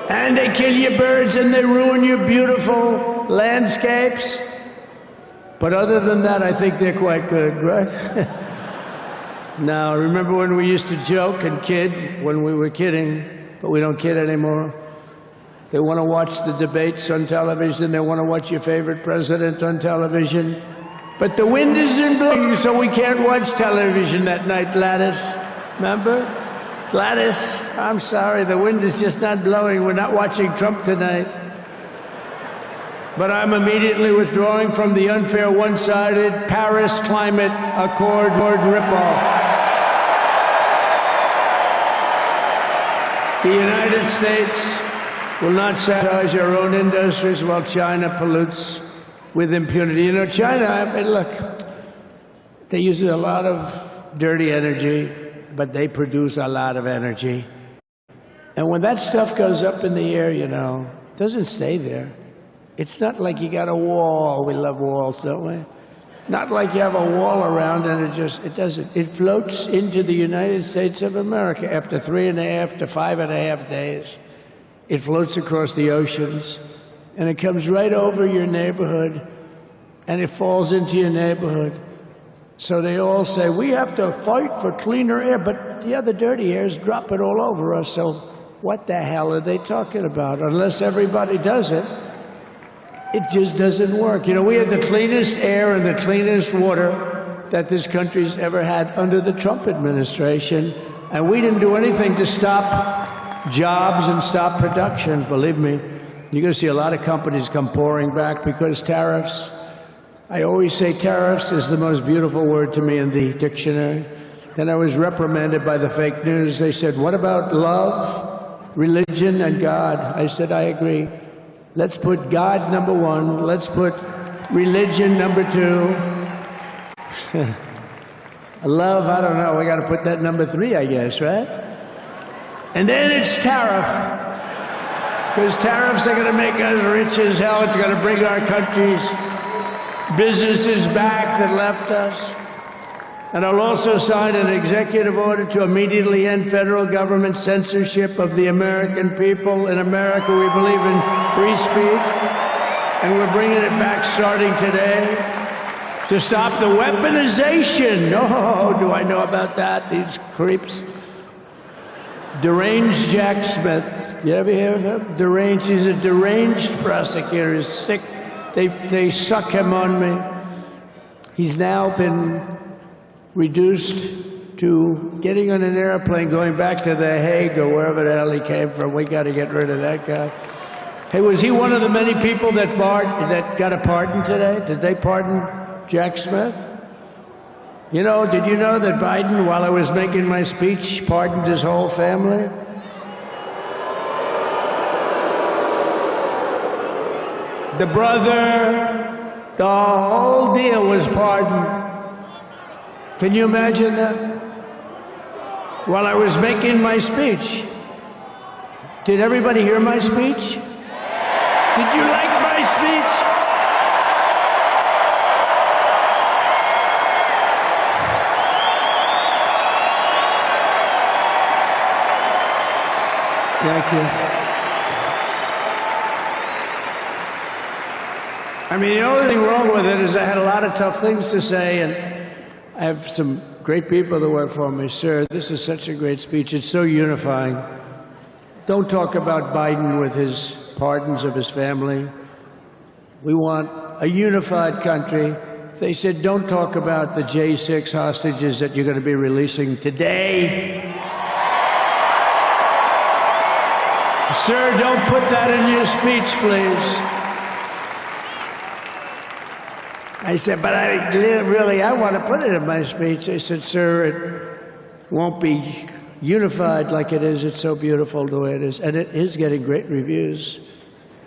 And they kill your birds and they ruin your beautiful landscapes. But other than that, I think they're quite good, right? Now, remember when we used to joke and kid when we were kidding, but we don't kid anymore? They want to watch the debates on television. They want to watch your favorite president on television. But the wind isn't blowing, so we can't watch television that night, Gladys. Remember? Gladys, I'm sorry, the wind is just not blowing. We're not watching Trump tonight. But I'm immediately withdrawing from the unfair, one-sided Paris Climate Accord ripoff. The United States will not sabotage our own industries while China pollutes with impunity. You know, China, I mean, look, they use a lot of dirty energy, but they produce a lot of energy. And when that stuff goes up in the air, you know, it doesn't stay there. It's not like you got a wall. We love walls, don't we? Not like you have a wall around and it doesn't. It floats into the United States of America after 3.5 to 5.5 days. It floats across the oceans and it comes right over your neighborhood and it falls into your neighborhood. So they all say, we have to fight for cleaner air, but the other dirty air is dropping all over us. So what the hell are they talking about? Unless everybody does it, it just doesn't work. You know, we had the cleanest air and the cleanest water that this country's ever had under the Trump administration, and we didn't do anything to stop jobs and stop production, believe me. You're going to see a lot of companies come pouring back because tariffs. I always say tariffs is the most beautiful word to me in the dictionary. And I was reprimanded by the fake news. They said, what about love, religion, and God? I said, I agree. Let's put God number one. Let's put religion number two. Love, I don't know. We got to put that number 3, I guess, right? And then it's tariff. Because tariffs are going to make us rich as hell. It's going to bring our country's businesses back that left us. And I'll also sign an executive order to immediately end federal government censorship of the American people. In America, we believe in free speech, and we're bringing it back starting today to stop the weaponization. Oh, do I know about that? These creeps. Deranged Jack Smith. You ever hear of him? Deranged. He's a deranged prosecutor. He's sick. They suck him on me. He's now been reduced to getting on an airplane, going back to The Hague or wherever the hell he came from. We got to get rid of that guy. Hey, was he one of the many people that got a pardon today? Did they pardon Jack Smith? You know, did you know that Biden, while I was making my speech, pardoned his whole family? The brother, the whole deal was pardoned. Can you imagine that? While I was making my speech. Did everybody hear my speech? Did you like my speech? Thank you. I mean, the only thing wrong with it is I had a lot of tough things to say, and I have some great people that work for me. Sir, this is such a great speech. It's so unifying. Don't talk about Biden with his pardons of his family. We want a unified country. They said, don't talk about the J6 hostages that you're going to be releasing today. Sir, don't put that in your speech, please. I said, but I want to put it in my speech. They said, sir, it won't be unified like it is. It's so beautiful the way it is. And it is getting great reviews.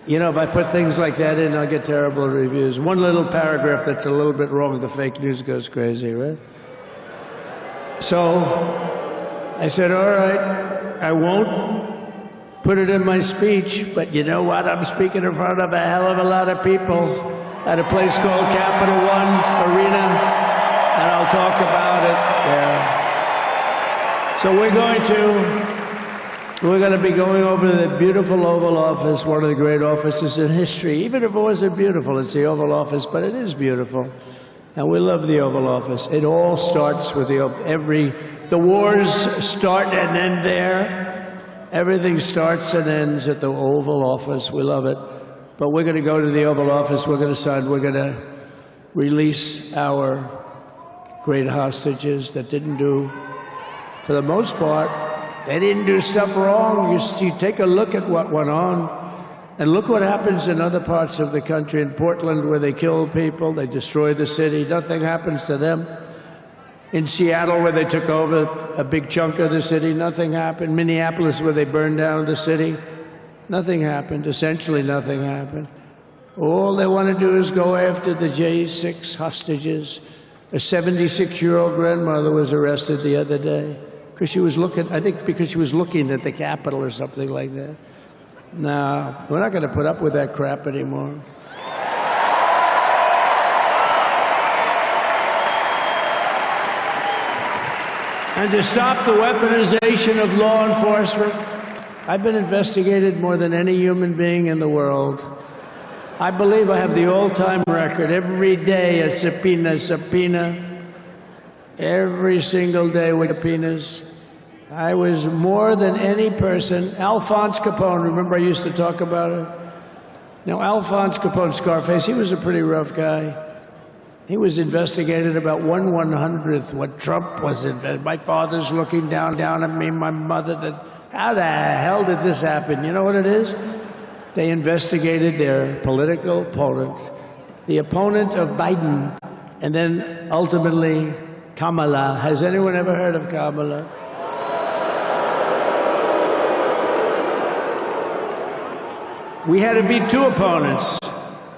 You know, if I put things like that in, I'll get terrible reviews. One little paragraph that's a little bit wrong, the fake news goes crazy, right? So I said, all right, I won't put it in my speech, but you know what? I'm speaking in front of a hell of a lot of people. at a place called Capital One Arena, and I'll talk about it there. So we're going to be going over to the beautiful Oval Office, one of the great offices in history. Even if it wasn't beautiful, it's the Oval Office, but it is beautiful. And we love the Oval Office. It all starts with the wars start and end there. Everything starts and ends at the Oval Office. We love it. But we're going to go to the Oval Office. We're going to release our great hostages that didn't do, for the most part, they didn't do stuff wrong. You take a look at what went on, and look what happens in other parts of the country. In Portland, where they kill people, they destroy the city, nothing happens to them. In Seattle, where they took over a big chunk of the city, nothing happened. Minneapolis, where they burned down the city, nothing happened. Essentially nothing happened. All they want to do is go after the J6 hostages. A 76-year-old grandmother was arrested the other day because she was looking, I think because she was looking at the Capitol or something like that. No, we're not going to put up with that crap anymore. And to stop the weaponization of law enforcement, I've been investigated more than any human being in the world. I believe I have the all-time record. Every day a subpoena. Every single day with subpoenas. I was more than any person. Alphonse Capone, remember I used to talk about it? Now, Alphonse Capone, Scarface, he was a pretty rough guy. He was investigated about 1/100th what Trump was investigated. My father's looking down at me, my mother, how the hell did this happen? You know what it is? They investigated their political opponent, the opponent of Biden, and then ultimately Kamala. Has anyone ever heard of Kamala? We had to beat two opponents,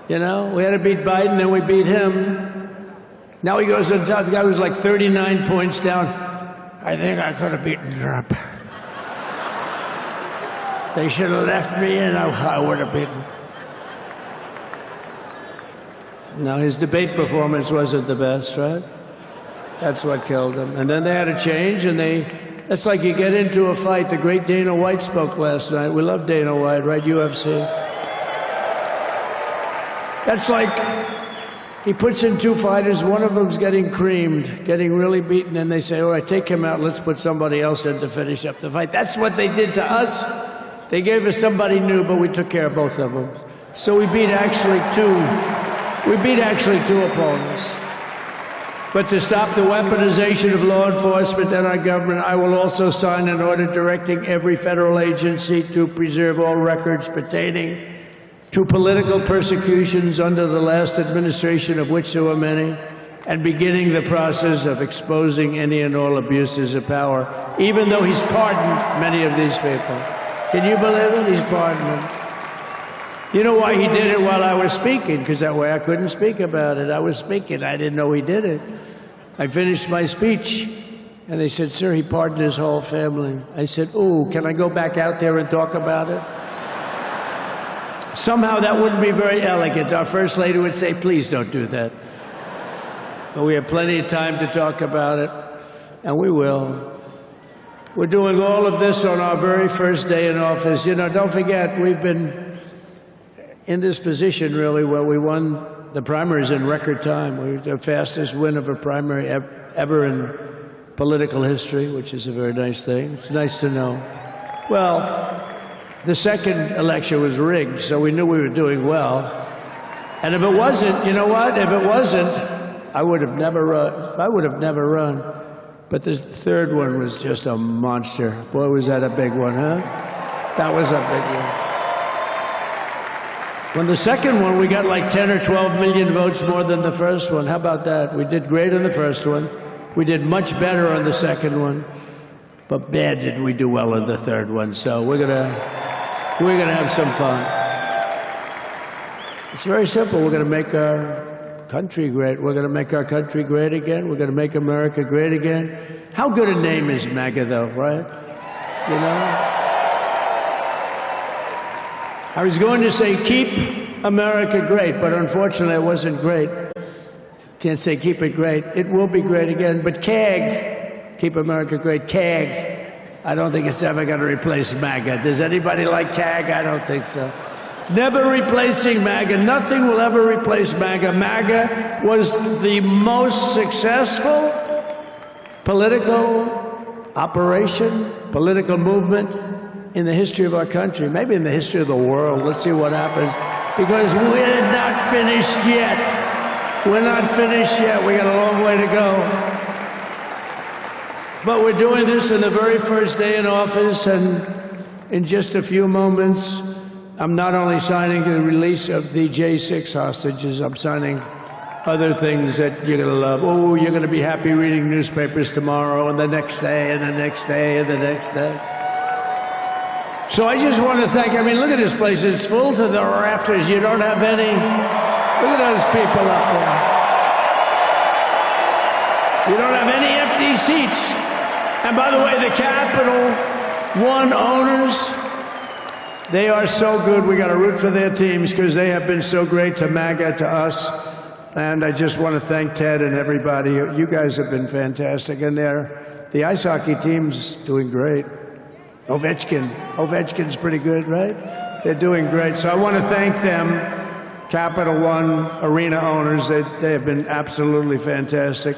you know? We had to beat Biden, then we beat him. Now he goes on top. The guy was like 39 points down. I think I could have beaten Trump. They should have left me and I would have beaten. No, his debate performance wasn't the best, right? That's what killed him. And then they had to change, and it's like you get into a fight. The great Dana White spoke last night. We love Dana White, right? UFC. That's like he puts in two fighters. One of them's getting creamed, getting really beaten, and they say, all right, take him out. Let's put somebody else in to finish up the fight. That's what they did to us. They gave us somebody new, but we took care of both of them. So we beat actually two opponents. But to stop the weaponization of law enforcement and our government, I will also sign an order directing every federal agency to preserve all records pertaining to political persecutions under the last administration, of which there were many, and beginning the process of exposing any and all abuses of power, even though he's pardoned many of these people. Can you believe it? He's pardoned them. You know why he did it while I was speaking? Because that way I couldn't speak about it. I was speaking. I didn't know he did it. I finished my speech, and they said, sir, he pardoned his whole family. I said, ooh, can I go back out there and talk about it? Somehow that wouldn't be very elegant. Our First Lady would say, please don't do that. But we have plenty of time to talk about it, and we will. We're doing all of this on our very first day in office. You know, don't forget, we've been in this position, really, where we won the primaries in record time. We were the fastest win of a primary ever in political history, which is a very nice thing. It's nice to know. Well, the second election was rigged, so we knew we were doing well. And if it wasn't, you know what? If it wasn't, I would have never run. But the third one was just a monster. Boy, was that a big one, huh? That was a big one. When the second one, we got like 10 or 12 million votes more than the first one. How about that? We did great on the first one. We did much better on the second one. But bad did we do well on the third one. So we're gonna have some fun. It's very simple. We're gonna make our country great. We're gonna make our country great again. We're gonna make America great again. How good a name is MAGA, though, right? You know? I was going to say, keep America great, but unfortunately it wasn't great. Can't say keep it great. It will be great again, but CAG, keep America great, CAG, I don't think it's ever going to replace MAGA. Does anybody like CAG? I don't think so. It's never replacing MAGA. Nothing will ever replace MAGA. MAGA was the most successful political operation, political movement in the history of our country, maybe in the history of the world. Let's see what happens. Because we're not finished yet. We're not finished yet. We got a long way to go. But we're doing this in the very first day in office, and in just a few moments, I'm not only signing the release of the J6 hostages, I'm signing other things that you're going to love. Oh, you're going to be happy reading newspapers tomorrow, and the next day, and the next day, and the next day. So I just want to thank, I mean, look at this place. It's full to the rafters. You don't have any. Look at those people up there. You don't have any empty seats. And by the way, the Capital One owners, they are so good. We got to root for their teams because they have been so great to MAGA, to us. And I just want to thank Ted and everybody. You guys have been fantastic. And the ice hockey team's doing great. Ovechkin's pretty good, right? They're doing great. So I want to thank them, Capital One arena owners. They have been absolutely fantastic.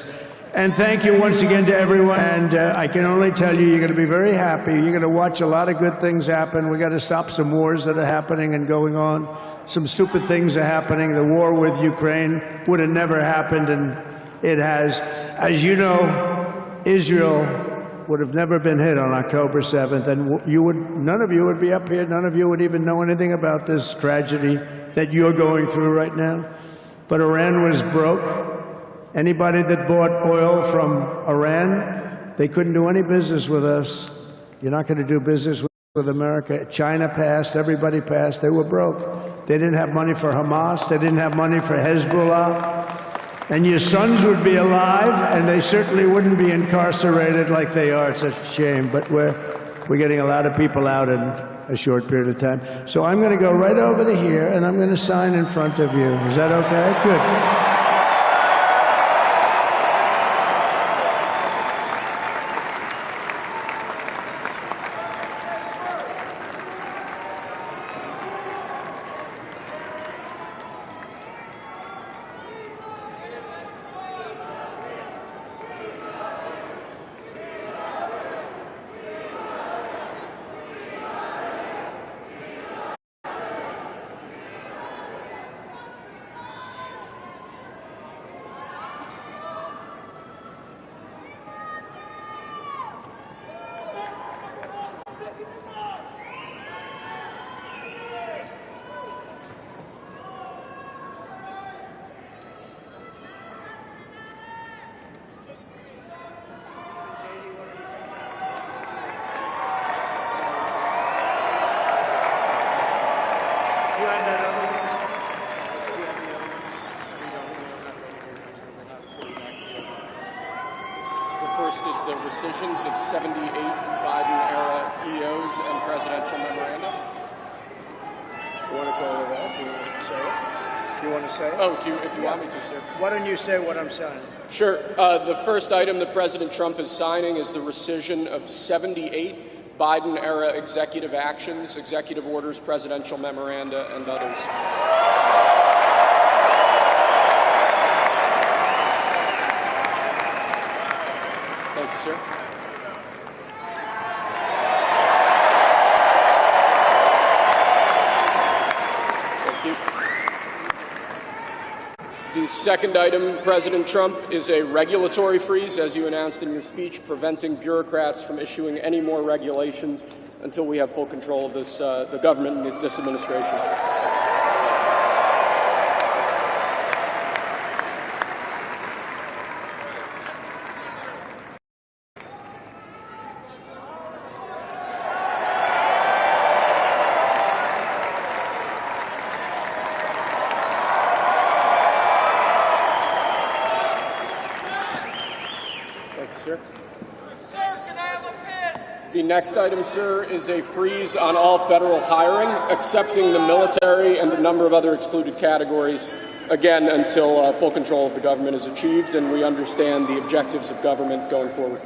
And thank you once again to everyone. And I can only tell you, you're going to be very happy. You're going to watch a lot of good things happen. We got to stop some wars that are happening and going on. Some stupid things are happening. The war with Ukraine would have never happened, and it has. As you know, Israel would have never been hit on October 7th, and none of you would be up here. None of you would even know anything about this tragedy that you're going through right now. But Iran was broke. Anybody that bought oil from Iran, they couldn't do any business with us. You're not going to do business with America. China passed, everybody passed. They were broke. They didn't have money for Hamas. They didn't have money for Hezbollah. And your sons would be alive, and they certainly wouldn't be incarcerated like they are. It's a shame, but we're getting a lot of people out in a short period of time. So I'm going to go right over to here, and I'm going to sign in front of you. Is that okay? Good. First is the rescissions of 78 Biden-era EOs and presidential memoranda. You want to go over that? Do you want to say it? Do you want to say it? Oh, if you want me to, sir. Why don't you say what I'm signing? Sure. The first item that President Trump is signing is the rescission of 78 Biden-era executive actions, executive orders, presidential memoranda, and others. Thank you, sir. Thank you. The second item, President Trump, is a regulatory freeze, as you announced in your speech, preventing bureaucrats from issuing any more regulations until we have full control of this, the government and this administration. The next item, sir, is a freeze on all federal hiring, excepting the military and a number of other excluded categories, again, until full control of the government is achieved and we understand the objectives of government going forward.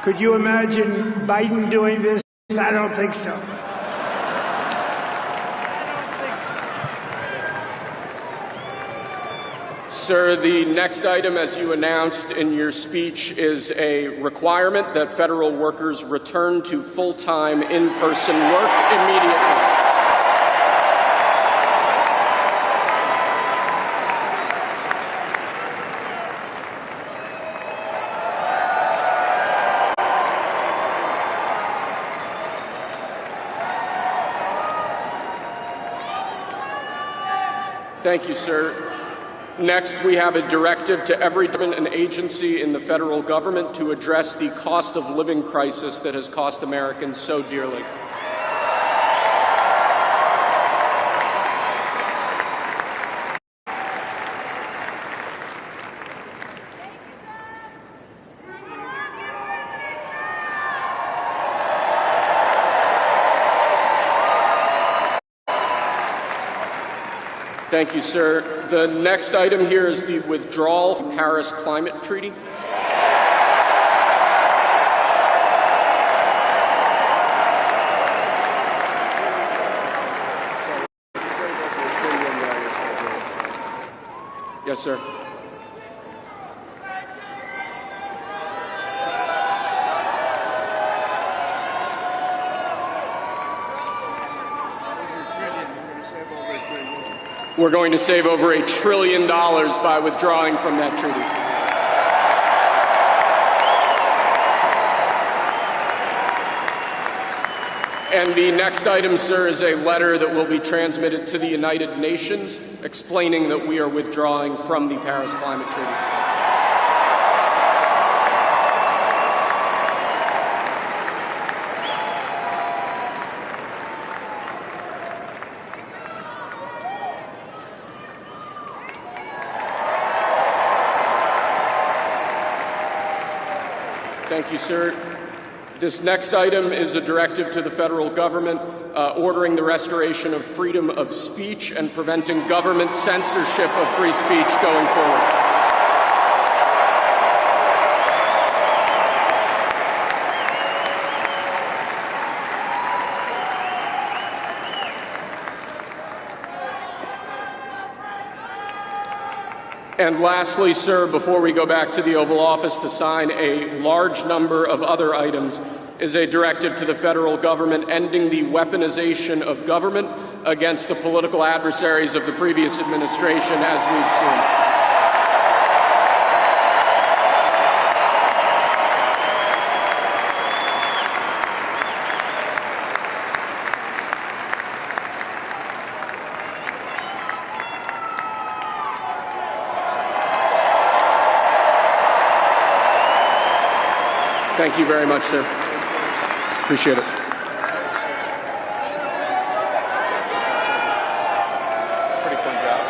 Could you imagine Biden doing this? I don't think so. Sir, the next item, as you announced in your speech, is a requirement that federal workers return to full-time in-person work immediately. Thank you, sir. Next, we have a directive to every department and agency in the federal government to address the cost of living crisis that has cost Americans so dearly. Thank you, sir. The next item here is the withdrawal from the Paris Climate Treaty. Yes, sir. We're going to save over $1 trillion by withdrawing from that treaty. And the next item, sir, is a letter that will be transmitted to the United Nations explaining that we are withdrawing from the Paris Climate Treaty. Thank you, sir. This next item is a directive to the federal government ordering the restoration of freedom of speech and preventing government censorship of free speech going forward. And lastly, sir, before we go back to the Oval Office to sign a large number of other items, is a directive to the federal government ending the weaponization of government against the political adversaries of the previous administration, as we've seen. Thank you very much, sir. Appreciate it. Pretty fun job.